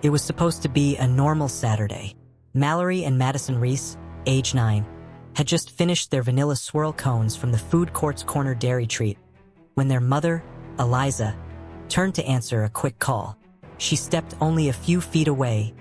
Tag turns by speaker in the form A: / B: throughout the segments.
A: It was supposed to be a normal Saturday. Mallory and Madison Reese, age 9, had just finished their vanilla swirl cones from the food court's corner dairy treat when their mother, Eliza, turned to answer a quick call. She stepped only a few feet away,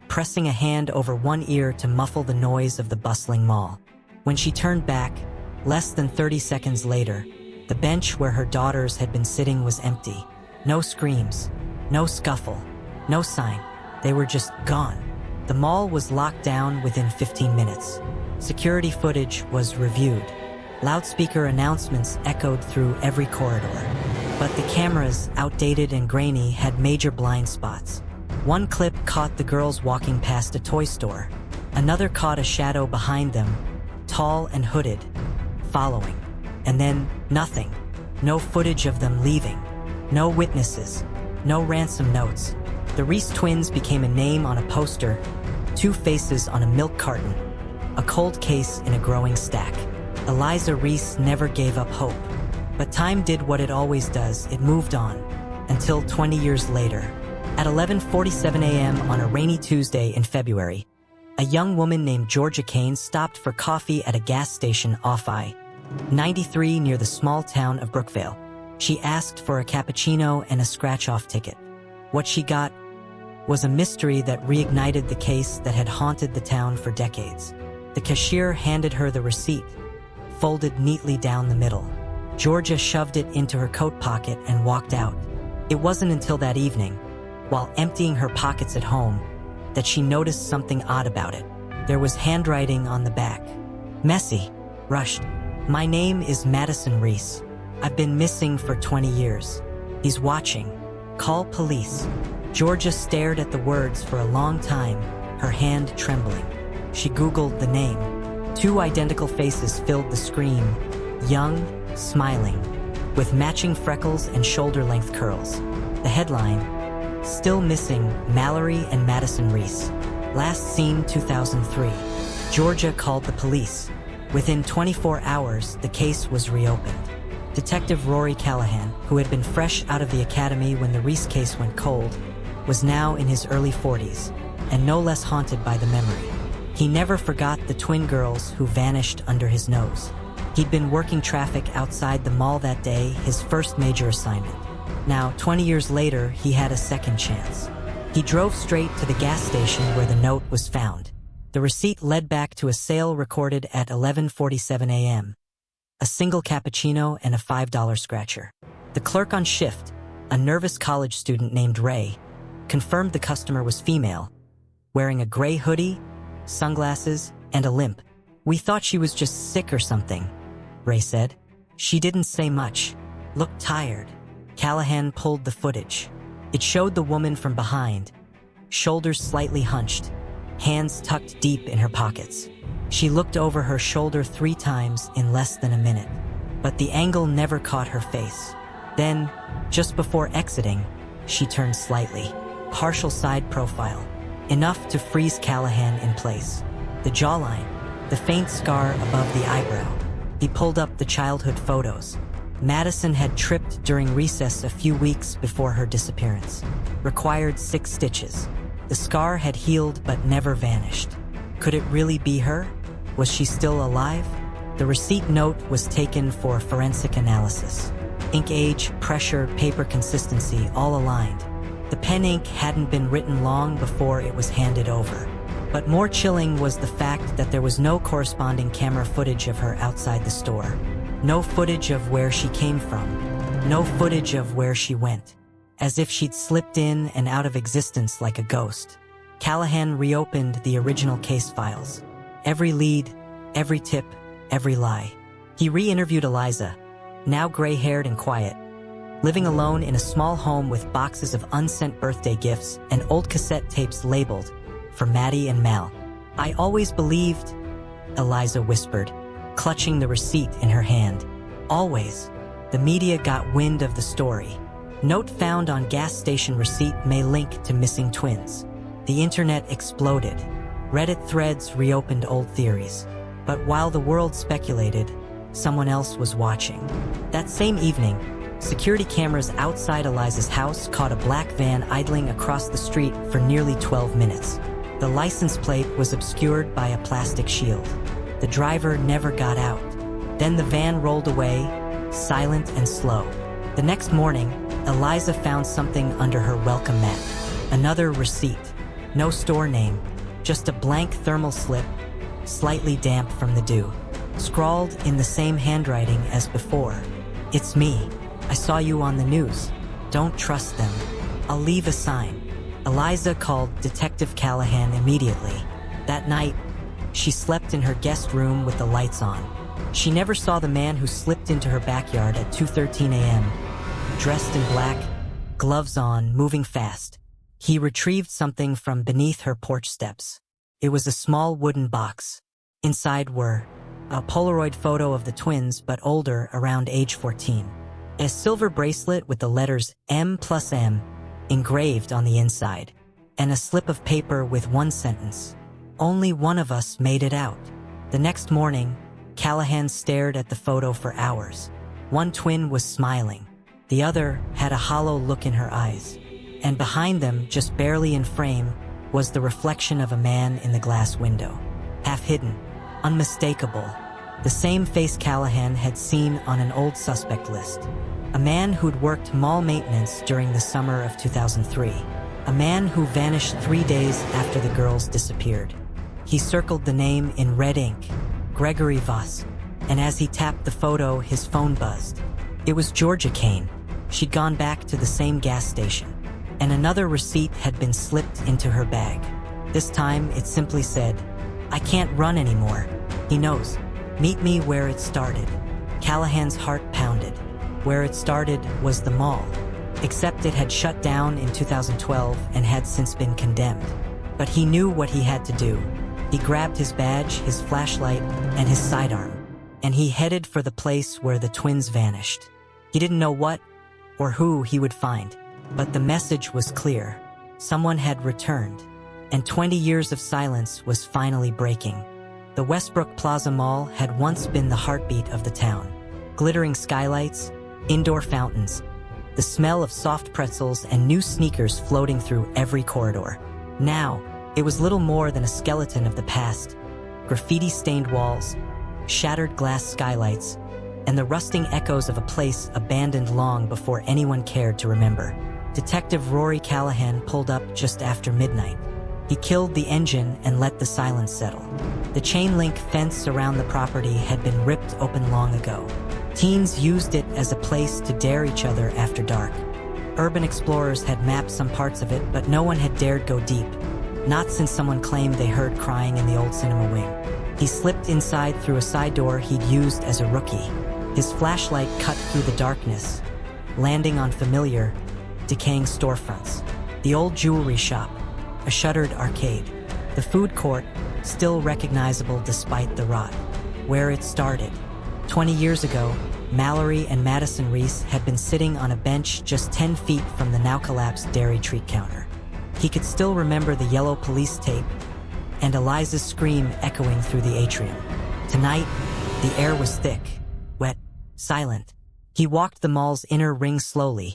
A: pressing a hand over one ear to muffle the noise of the bustling mall. When she turned back, less than 30 seconds later, the bench where her daughters had been sitting was empty. No screams, no scuffle, no sign. They were just gone. The mall was locked down within 15 minutes. Security footage was reviewed. Loudspeaker announcements echoed through every corridor. But the cameras, outdated and grainy, had major blind spots. One clip caught the girls walking past a toy store. Another caught a shadow behind them, tall and hooded, following. And then, nothing. No footage of them leaving. No witnesses. No ransom notes. The Reese twins became a name on a poster, two faces on a milk carton, a cold case in a growing stack. Eliza Reese never gave up hope. But time did what it always does, it moved on. Until 20 years later. At 11:47 a.m. on a rainy Tuesday in February, a young woman named Georgia Kane stopped for coffee at a gas station off I-93 near the small town of Brookvale. She asked for a cappuccino and a scratch-off ticket. What she got was a mystery that reignited the case that had haunted the town for decades. The cashier handed her the receipt, folded neatly down the middle. Georgia shoved it into her coat pocket and walked out. It wasn't until that evening, while emptying her pockets at home, that she noticed something odd about it. There was handwriting on the back. Messy, rushed. My name is Madison Reese. I've been missing for 20 years. He's watching. Call police. Georgia stared at the words for a long time, her hand trembling. She Googled the name. Two identical faces filled the screen, young, smiling, with matching freckles and shoulder-length curls. The headline, Still Missing Mallory and Madison Reese. Last seen 2003. Georgia called the police. Within 24 hours, the case was reopened. Detective Rory Callahan, who had been fresh out of the academy when the Reese case went cold, was now in his early 40s, and no less haunted by the memory. He never forgot the twin girls who vanished under his nose. He'd been working traffic outside the mall that day, his first major assignment. Now, 20 years later, he had a second chance. He drove straight to the gas station where the note was found. The receipt led back to a sale recorded at 11:47 a.m. A single cappuccino and a $5 scratcher. The clerk on shift, a nervous college student named Ray, confirmed the customer was female, wearing a gray hoodie, sunglasses, and a limp. We thought she was just sick or something, Ray said. She didn't say much, looked tired. Callahan pulled the footage. It showed the woman from behind, shoulders slightly hunched, hands tucked deep in her pockets. She looked over her shoulder 3 times in less than a minute, but the angle never caught her face. Then, just before exiting, she turned slightly, partial side profile, enough to freeze Callahan in place. The jawline, the faint scar above the eyebrow. He pulled up the childhood photos. Madison had tripped during recess a few weeks before her disappearance. Required 6 stitches. The scar had healed but never vanished. Could it really be her? Was she still alive? The receipt note was taken for forensic analysis. Ink age, pressure, paper consistency, all aligned. The pen ink hadn't been written long before it was handed over. But more chilling was the fact that there was no corresponding camera footage of her outside the store. No footage of where she came from. No footage of where she went. As if she'd slipped in and out of existence like a ghost. Callahan reopened the original case files. Every lead, every tip, every lie. He re-interviewed Eliza, now gray-haired and quiet, living alone in a small home with boxes of unsent birthday gifts and old cassette tapes labeled, "For Maddie and Mal." I always believed, Eliza whispered, clutching the receipt in her hand. Always. The media got wind of the story. Note found on gas station receipt may link to missing twins. The internet exploded. Reddit threads reopened old theories. But while the world speculated, someone else was watching. That same evening, Security cameras outside Eliza's house caught a black van idling across the street for nearly 12 minutes. The license plate was obscured by a plastic shield. The driver never got out. Then the van rolled away, silent and slow. The next morning, Eliza found something under her welcome mat. Another receipt. No store name, just a blank thermal slip, slightly damp from the dew. Scrawled in the same handwriting as before. "It's me. I saw you on the news. Don't trust them. I'll leave a sign." Eliza called Detective Callahan immediately. That night, she slept in her guest room with the lights on. She never saw the man who slipped into her backyard at 2:13 a.m. Dressed in black, gloves on, moving fast. He retrieved something from beneath her porch steps. It was a small wooden box. Inside were a Polaroid photo of the twins, but older, around age 14. A silver bracelet with the letters M+M engraved on the inside, and a slip of paper with one sentence. "Only one of us made it out." The next morning, Callahan stared at the photo for hours. One twin was smiling. The other had a hollow look in her eyes. And behind them, just barely in frame, was the reflection of a man in the glass window. Half hidden, unmistakable. The same face Callahan had seen on an old suspect list. A man who'd worked mall maintenance during the summer of 2003. A man who vanished 3 days after the girls disappeared. He circled the name in red ink, Gregory Voss, and as he tapped the photo, his phone buzzed. It was Georgia Kane. She'd gone back to the same gas station, and another receipt had been slipped into her bag. This time, it simply said, "I can't run anymore. He knows. Meet me where it started." Callahan's heart pounded. Where it started was the mall, except it had shut down in 2012 and had since been condemned. But he knew what he had to do. He grabbed his badge, his flashlight, and his sidearm, and he headed for the place where the twins vanished. He didn't know what or who he would find, but the message was clear. Someone had returned, and 20 years of silence was finally breaking. The Westbrook Plaza Mall had once been the heartbeat of the town. Glittering skylights, indoor fountains, the smell of soft pretzels and new sneakers floating through every corridor. Now, it was little more than a skeleton of the past. Graffiti-stained walls, shattered glass skylights, and the rusting echoes of a place abandoned long before anyone cared to remember. Detective Rory Callahan pulled up just after midnight. He killed the engine and let the silence settle. The chain-link fence around the property had been ripped open long ago. Teens used it as a place to dare each other after dark. Urban explorers had mapped some parts of it, but no one had dared go deep. Not since someone claimed they heard crying in the old cinema wing. He slipped inside through a side door he'd used as a rookie. His flashlight cut through the darkness, landing on familiar, decaying storefronts. The old jewelry shop, a shuttered arcade. The food court, still recognizable despite the rot. Where it started. 20 years ago, Mallory and Madison Reese had been sitting on a bench just 10 feet from the now-collapsed dairy treat counter. He could still remember the yellow police tape and Eliza's scream echoing through the atrium. Tonight, the air was thick, wet, silent. He walked the mall's inner ring slowly,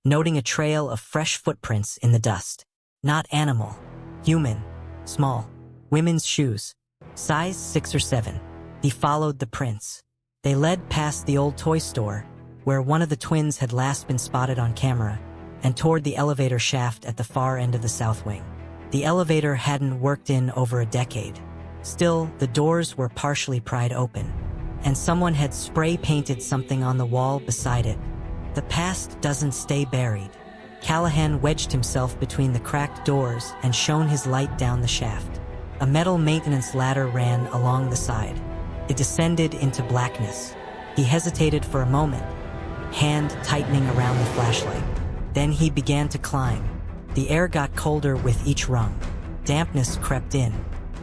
A: noting a trail of fresh footprints in the dust. Not animal, human, small, women's shoes, size 6 or 7. He followed the prints. They led past the old toy store, where one of the twins had last been spotted on camera, and toward the elevator shaft at the far end of the south wing. The elevator hadn't worked in over a decade. Still, the doors were partially pried open, and someone had spray-painted something on the wall beside it. The past doesn't stay buried. Callahan wedged himself between the cracked doors and shone his light down the shaft. A metal maintenance ladder ran along the side. It descended into blackness. He hesitated for a moment, hand tightening around the flashlight. Then he began to climb. The air got colder with each rung. Dampness crept in.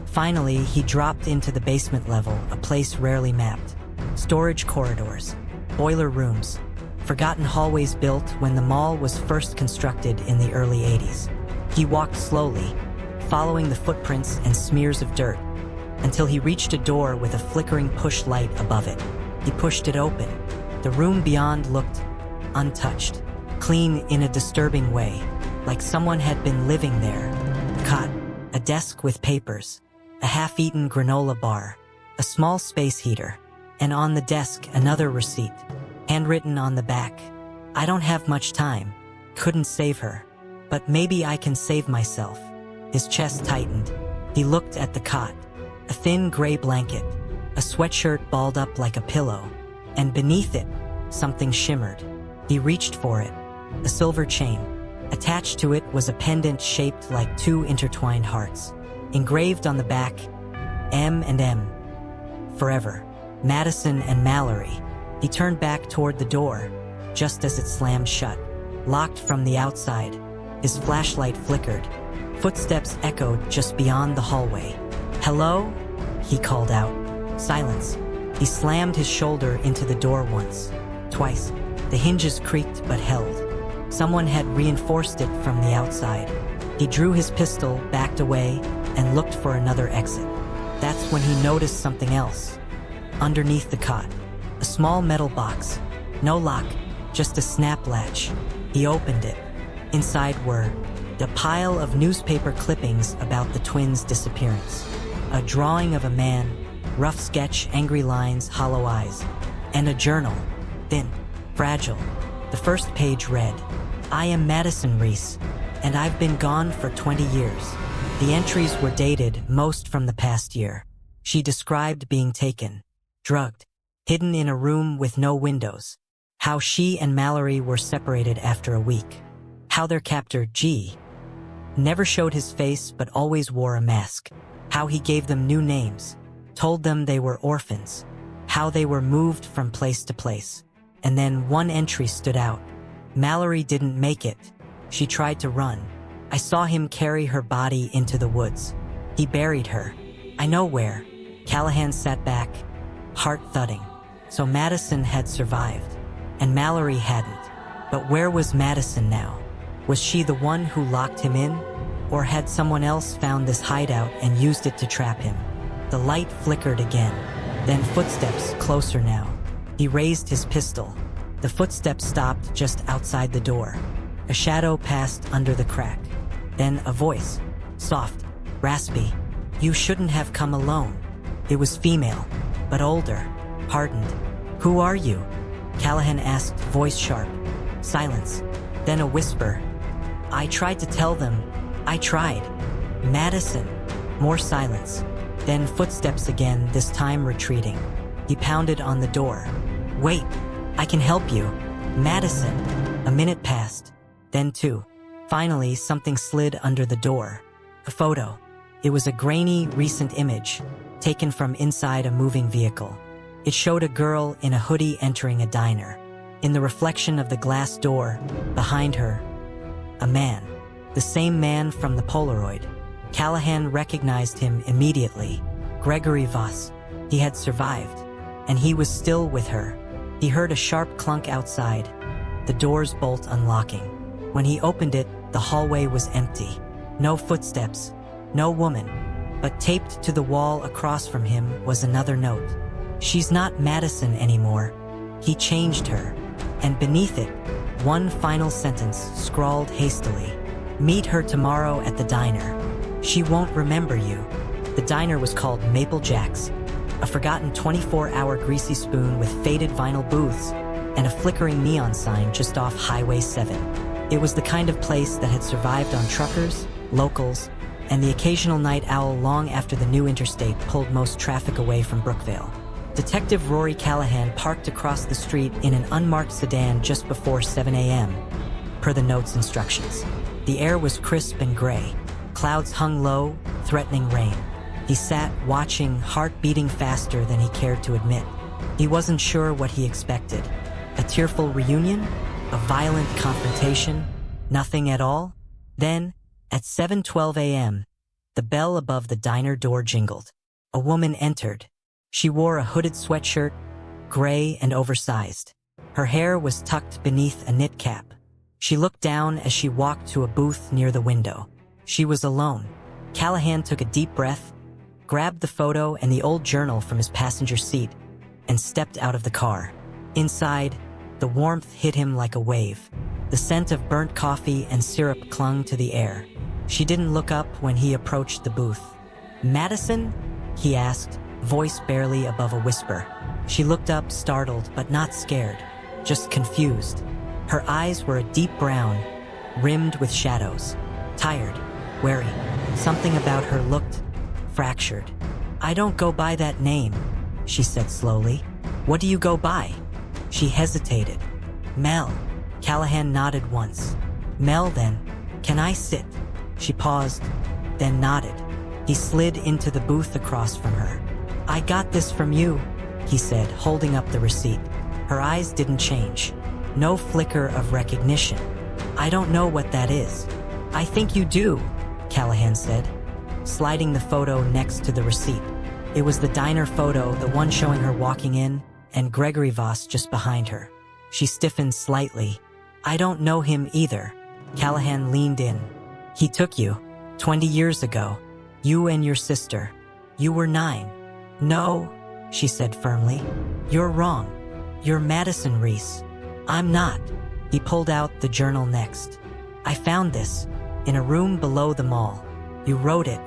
A: Finally, he dropped into the basement level, a place rarely mapped. Storage corridors, boiler rooms, forgotten hallways built when the mall was first constructed in the early 80s. He walked slowly, following the footprints and smears of dirt, until he reached a door with a flickering push light above it. He pushed it open. The room beyond looked untouched, clean in a disturbing way, like someone had been living there. A cot, a desk with papers, a half-eaten granola bar, a small space heater, and on the desk another receipt, handwritten on the back. I don't have much time. Couldn't save her. But maybe I can save myself. His chest tightened. He looked at the cot. A thin gray blanket, a sweatshirt balled up like a pillow, and beneath it, something shimmered. He reached for it. A silver chain. Attached to it was a pendant shaped like two intertwined hearts. Engraved on the back, M and M. Forever. Madison and Mallory. He turned back toward the door, just as it slammed shut. Locked from the outside. His flashlight flickered. Footsteps echoed just beyond the hallway. "Hello?" he called out. Silence. He slammed his shoulder into the door once, twice. The hinges creaked but held. Someone had reinforced it from the outside. He drew his pistol, backed away, and looked for another exit. That's when he noticed something else. Underneath the cot, a small metal box. No lock, just a snap latch. He opened it. Inside were a pile of newspaper clippings about the twins' disappearance, a drawing of a man, rough sketch, angry lines, hollow eyes, and a journal, thin, fragile. The first page read, "I am Madison Reese, and I've been gone for 20 years. The entries were dated, most from the past year. She described being taken, drugged, hidden in a room with no windows. How she and Mallory were separated after a week. How their captor, G, never showed his face but always wore a mask. How he gave them new names, told them they were orphans. How they were moved from place to place. And then one entry stood out. Mallory didn't make it. She tried to run. I saw him carry her body into the woods. He buried her. I know where." Callahan sat back, heart thudding. So Madison had survived, and Mallory hadn't. But where was Madison now? Was she the one who locked him in? Or had someone else found this hideout and used it to trap him? The light flickered again. Then footsteps, closer now. He raised his pistol. The footsteps stopped just outside the door. A shadow passed under the crack. Then a voice, soft, raspy. "You shouldn't have come alone." It was female, but older, hardened. "Who are you?" Callahan asked, voice sharp. Silence. Then a whisper. "I tried to tell them. I tried. Madison." More silence. Then footsteps again, this time retreating. He pounded on the door. "Wait, I can help you. Madison." A minute passed. Then two. Finally, something slid under the door. A photo. It was a grainy, recent image, taken from inside a moving vehicle. It showed a girl in a hoodie entering a diner. In the reflection of the glass door, behind her, a man. The same man from the Polaroid. Callahan recognized him immediately. Gregory Voss. He had survived, and he was still with her. He heard a sharp clunk outside, the door's bolt unlocking. When he opened it, the hallway was empty. No footsteps, no woman. But taped to the wall across from him was another note. "She's not Madison anymore. He changed her." And beneath it, one final sentence scrawled hastily. "Meet her tomorrow at the diner. She won't remember you." The diner was called Maple Jack's, a forgotten 24-hour greasy spoon with faded vinyl booths and a flickering neon sign just off Highway 7. It was the kind of place that had survived on truckers, locals, and the occasional night owl long after the new interstate pulled most traffic away from Brookvale. Detective Rory Callahan parked across the street in an unmarked sedan just before 7 a.m., per the note's instructions. The air was crisp and gray. Clouds hung low, threatening rain. He sat, watching, heart beating faster than he cared to admit. He wasn't sure what he expected. A tearful reunion? A violent confrontation? Nothing at all? Then, at 7:12 a.m., the bell above the diner door jingled. A woman entered. She wore a hooded sweatshirt, gray and oversized. Her hair was tucked beneath a knit cap. She looked down as she walked to a booth near the window. She was alone. Callahan took a deep breath, grabbed the photo and the old journal from his passenger seat, and stepped out of the car. Inside, The warmth hit him like a wave. The scent of burnt coffee and syrup clung to the air. She didn't look up when he approached the booth. "Madison?" he asked, voice barely above a whisper. She looked up, startled but not scared, just confused. Her eyes were a deep brown, rimmed with shadows. Tired, wary. Something about her looked fractured. "I don't go by that name," she said slowly. "What do you go by?" She hesitated. "Mel." Callahan nodded once. "Mel, then. Can I sit?" She paused, then nodded. He slid into the booth across from her. "I got this from you," he said, holding up the receipt. Her eyes didn't change. No flicker of recognition. "I don't know what that is." "I think you do," Callahan said, sliding the photo next to the receipt. It was the diner photo, the one showing her walking in, and Gregory Voss just behind her. She stiffened slightly. "I don't know him either." Callahan leaned in. "He took you 20 years ago. You and your sister. You were 9. "No," she said firmly. "You're wrong. You're Madison Reese." "I'm not." He pulled out the journal next. "I found this in a room below the mall. You wrote it,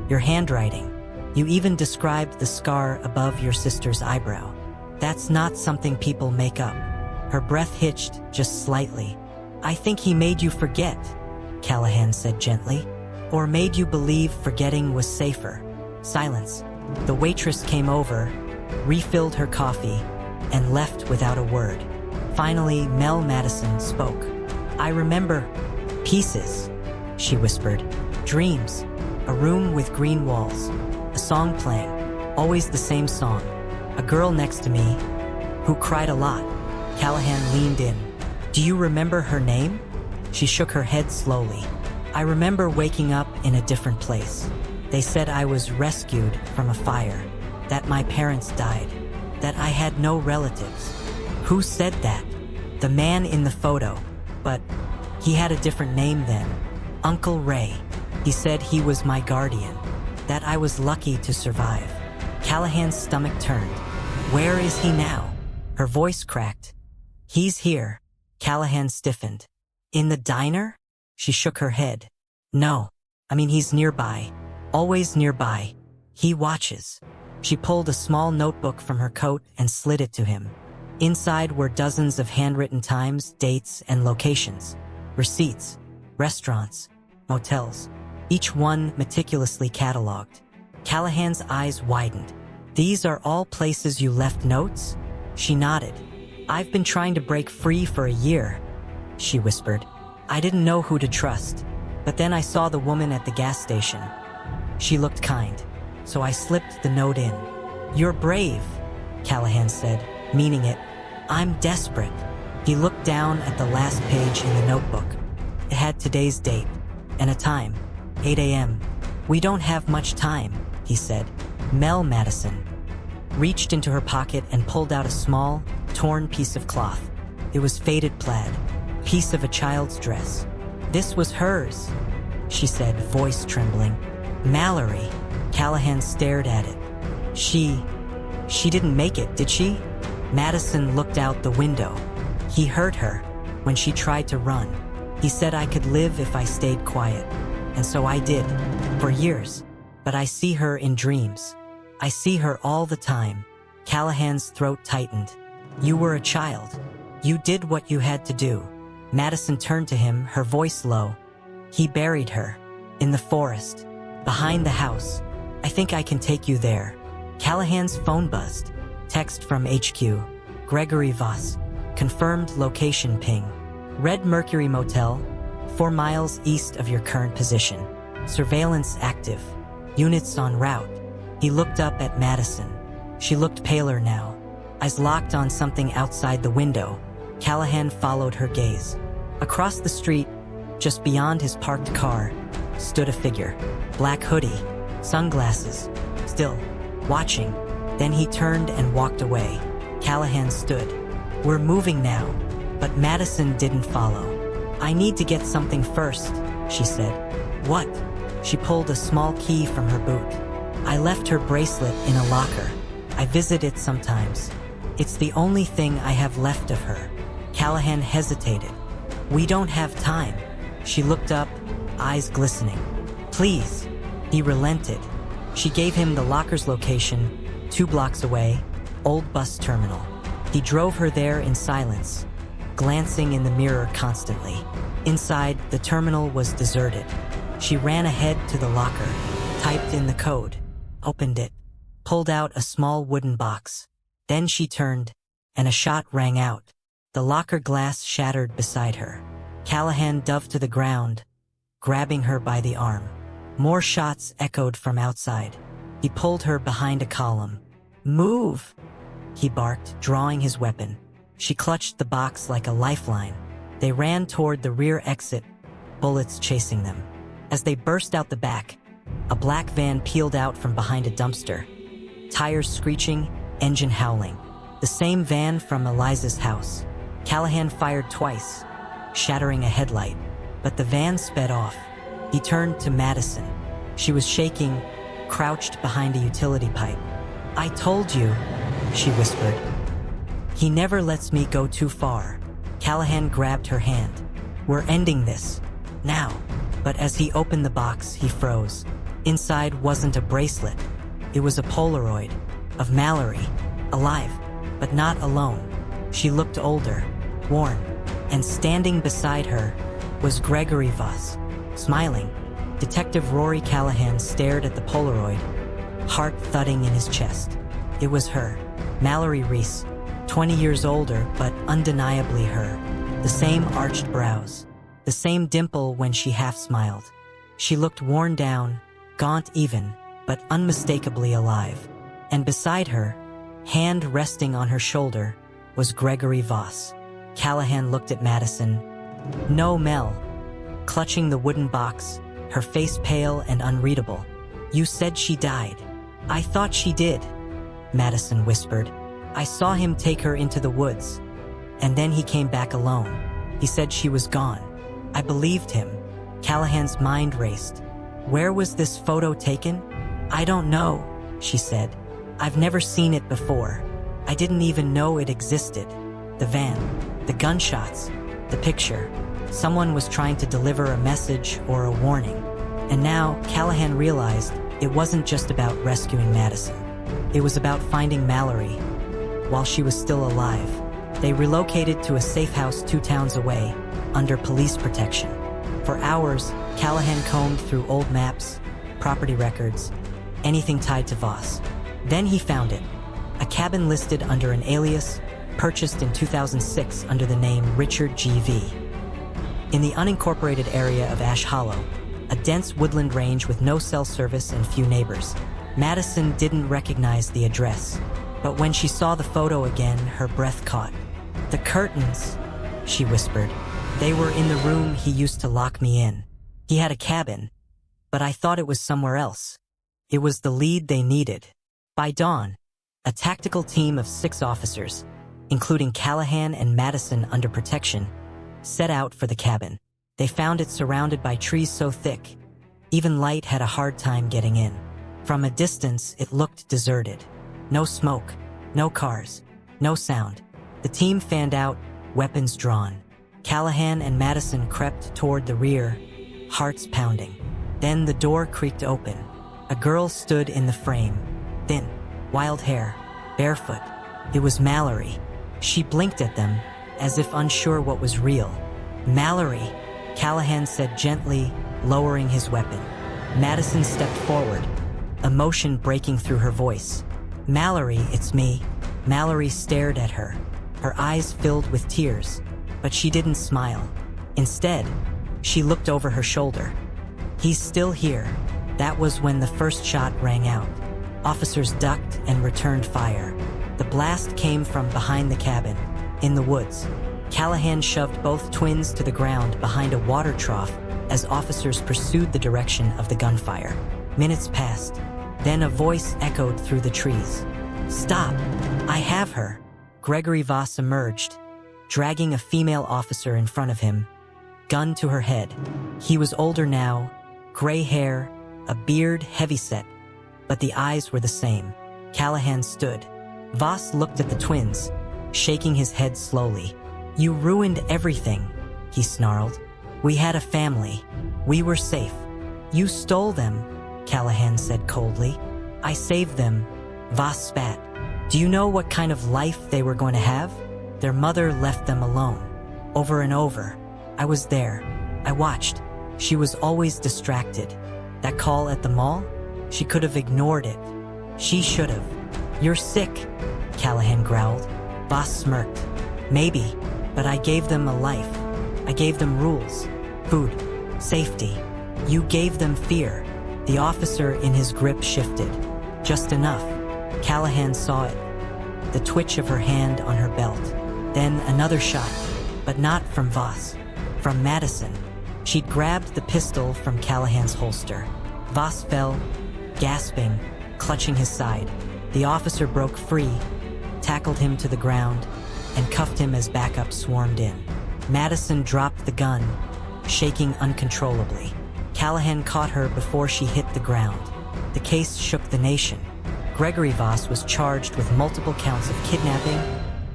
A: your handwriting. You even described the scar above your sister's eyebrow. That's not something people make up." Her breath hitched just slightly. "I think he made you forget," Callahan said gently. "Or made you believe forgetting was safer." Silence. The waitress came over, refilled her coffee, and left without a word. Finally, Mel Madison spoke. "I remember pieces," she whispered. "Dreams. A room with green walls. A song playing. Always the same song. A girl next to me who cried a lot." Callahan leaned in. "Do you remember her name?" She shook her head slowly. "I remember waking up in a different place. They said I was rescued from a fire, that my parents died, that I had no relatives." "Who said that?" "The man in the photo, but he had a different name then. Uncle Ray. He said he was my guardian, that I was lucky to survive." Callahan's stomach turned. "Where is he now?" Her voice cracked. "He's here." Callahan stiffened. "In the diner?" She shook her head. "No. I mean, he's nearby. Always nearby. He watches." She pulled a small notebook from her coat and slid it to him. Inside were dozens of handwritten times, dates, and locations. Receipts, restaurants, motels. Each one meticulously cataloged. Callahan's eyes widened. "These are all places you left notes?" She nodded. "I've been trying to break free for a year," she whispered. "I didn't know who to trust, but then I saw the woman at the gas station. She looked kind, so I slipped the note in." "You're brave," Callahan said, meaning it. "I'm desperate." He looked down at the last page in the notebook. It had today's date and a time, 8 a.m. "We don't have much time," he said. Mel Madison reached into her pocket and pulled out a small, torn piece of cloth. It was faded plaid, piece of a child's dress. "This was hers," she said, voice trembling. "Mallory." Callahan stared at it. She didn't make it, did she?" Madison looked out the window. "He hurt her when she tried to run. He said I could live if I stayed quiet. And so I did, for years. But I see her in dreams. I see her all the time." Callahan's throat tightened. "You were a child. You did what you had to do." Madison turned to him, her voice low. "He buried her. In the forest. Behind the house. I think I can take you there." Callahan's phone buzzed. Text from HQ. "Gregory Voss. Confirmed location ping. Red Mercury Motel, 4 miles east of your current position. Surveillance active. Units en route." He looked up at Madison. She looked paler now. Eyes locked on something outside the window. Callahan followed her gaze. Across the street, just beyond his parked car, stood a figure. Black hoodie, sunglasses, still, watching. Then he turned and walked away. Callahan stood. "We're moving now." But Madison didn't follow. "I need to get something first," she said. "What?" She pulled a small key from her boot. "I left her bracelet in a locker. I visit it sometimes. It's the only thing I have left of her." Callahan hesitated. "We don't have time." She looked up, eyes glistening. "Please." He relented. She gave him the locker's location, 2 blocks away, Old Bus Terminal. He drove her there in silence, glancing in the mirror constantly. Inside, the terminal was deserted. She ran ahead to the locker, typed in the code, opened it, pulled out a small wooden box. Then she turned, and a shot rang out. The locker glass shattered beside her. Callahan dove to the ground, grabbing her by the arm. More shots echoed from outside. He pulled her behind a column. "Move!" he barked, drawing his weapon. She clutched the box like a lifeline. They ran toward the rear exit, bullets chasing them. As they burst out the back, a black van peeled out from behind a dumpster. Tires screeching, engine howling. The same van from Eliza's house. Callahan fired twice, shattering a headlight, but the van sped off. He turned to Madison. She was shaking, crouched behind a utility pipe. "I told you," she whispered. "He never lets me go too far." Callahan grabbed her hand. "We're ending this. Now." But as he opened the box, he froze. Inside wasn't a bracelet. It was a Polaroid of Mallory, alive, but not alone. She looked older, worn, and standing beside her was Gregory Voss, smiling. Detective Rory Callahan stared at the Polaroid, heart thudding in his chest. It was her, Mallory Reese, 20 years older, but undeniably her. The same arched brows, the same dimple when she half smiled. She looked worn down, gaunt even, but unmistakably alive. And beside her, hand resting on her shoulder, was Gregory Voss. Callahan looked at Madison. "No, Mel." Clutching the wooden box, her face pale and unreadable. "You said she died." "I thought she did," Madison whispered. "I saw him take her into the woods. And then he came back alone. He said she was gone. I believed him." Callahan's mind raced. "Where was this photo taken?" "I don't know," she said. "I've never seen it before. I didn't even know it existed. The van, the gunshots, the picture. Someone was trying to deliver a message or a warning." And now Callahan realized it wasn't just about rescuing Madison. It was about finding Mallory while she was still alive. They relocated to a safe house 2 towns away, under police protection. For hours, Callahan combed through old maps, property records, anything tied to Voss. Then he found it, a cabin listed under an alias, purchased in 2006 under the name Richard G.V. In the unincorporated area of Ash Hollow, a dense woodland range with no cell service and few neighbors. Madison didn't recognize the address, but when she saw the photo again, her breath caught. "The curtains," she whispered. "They were in the room he used to lock me in. He had a cabin, but I thought it was somewhere else." It was the lead they needed. By dawn, a tactical team of 6 officers, including Callahan and Madison under protection, set out for the cabin. They found it surrounded by trees so thick, even light had a hard time getting in. From a distance, it looked deserted. No smoke, no cars, no sound. The team fanned out, weapons drawn. Callahan and Madison crept toward the rear, hearts pounding. Then the door creaked open. A girl stood in the frame, thin, wild hair, barefoot. It was Mallory. She blinked at them, as if unsure what was real. "Mallory," Callahan said gently, lowering his weapon. Madison stepped forward, emotion breaking through her voice. "Mallory, it's me." Mallory stared at her, her eyes filled with tears, but she didn't smile. Instead, she looked over her shoulder. "He's still here." That was when the first shot rang out. Officers ducked and returned fire. The blast came from behind the cabin, in the woods. Callahan shoved both twins to the ground behind a water trough as officers pursued the direction of the gunfire. Minutes passed. Then a voice echoed through the trees. "Stop! I have her!" Gregory Voss emerged, dragging a female officer in front of him, gun to her head. He was older now, gray hair, a beard heavyset, but the eyes were the same. Callahan stood. Voss looked at the twins, shaking his head slowly. You ruined everything, he snarled. We had a family. We were safe. You stole them, Callahan said coldly. I saved them, Voss spat. Do you know what kind of life they were going to have? Their mother left them alone. Over and over. I was there. I watched. She was always distracted. That call at the mall? She could have ignored it. She should have. You're sick, Callahan growled. Voss smirked. Maybe, but I gave them a life. I gave them rules, food, safety. You gave them fear. The officer in his grip shifted. Just enough. Callahan saw it. The twitch of her hand on her belt. Then another shot, but not from Voss. From Madison. She'd grabbed the pistol from Callahan's holster. Voss fell, gasping, clutching his side. The officer broke free, tackled him to the ground, and cuffed him as backup swarmed in. Madison dropped the gun, shaking uncontrollably. Callahan caught her before she hit the ground. The case shook the nation. Gregory Voss was charged with multiple counts of kidnapping,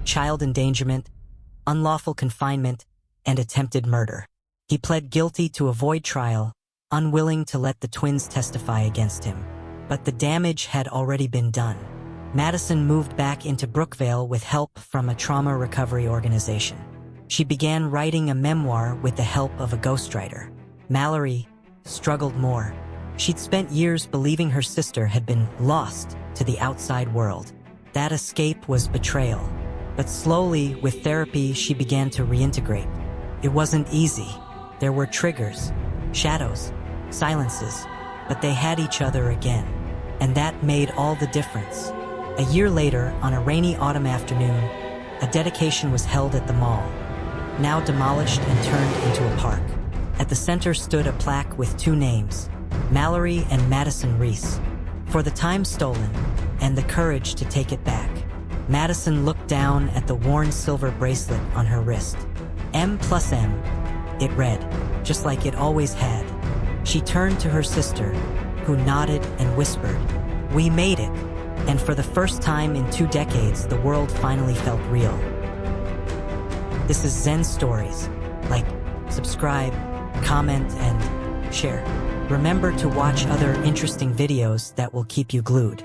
A: child endangerment, unlawful confinement, and attempted murder. He pled guilty to avoid trial, unwilling to let the twins testify against him. But the damage had already been done. Madison moved back into Brookvale with help from a trauma recovery organization. She began writing a memoir with the help of a ghostwriter. Mallory struggled more. She'd spent years believing her sister had been lost to the outside world. That escape was betrayal. But slowly, with therapy, she began to reintegrate. It wasn't easy. There were triggers, shadows, silences, but they had each other again. And that made all the difference. A year later, on a rainy autumn afternoon, a dedication was held at the mall, now demolished and turned into a park. At the center stood a plaque with two names, Mallory and Madison Reese, for the time stolen and the courage to take it back. Madison looked down at the worn silver bracelet on her wrist. M+M, it read, just like it always had. She turned to her sister, who nodded and whispered, "We made it." And for the first time in 2 decades, the world finally felt real. This is Zen Stories. Like, subscribe, comment, and share. Remember to watch other interesting videos that will keep you glued.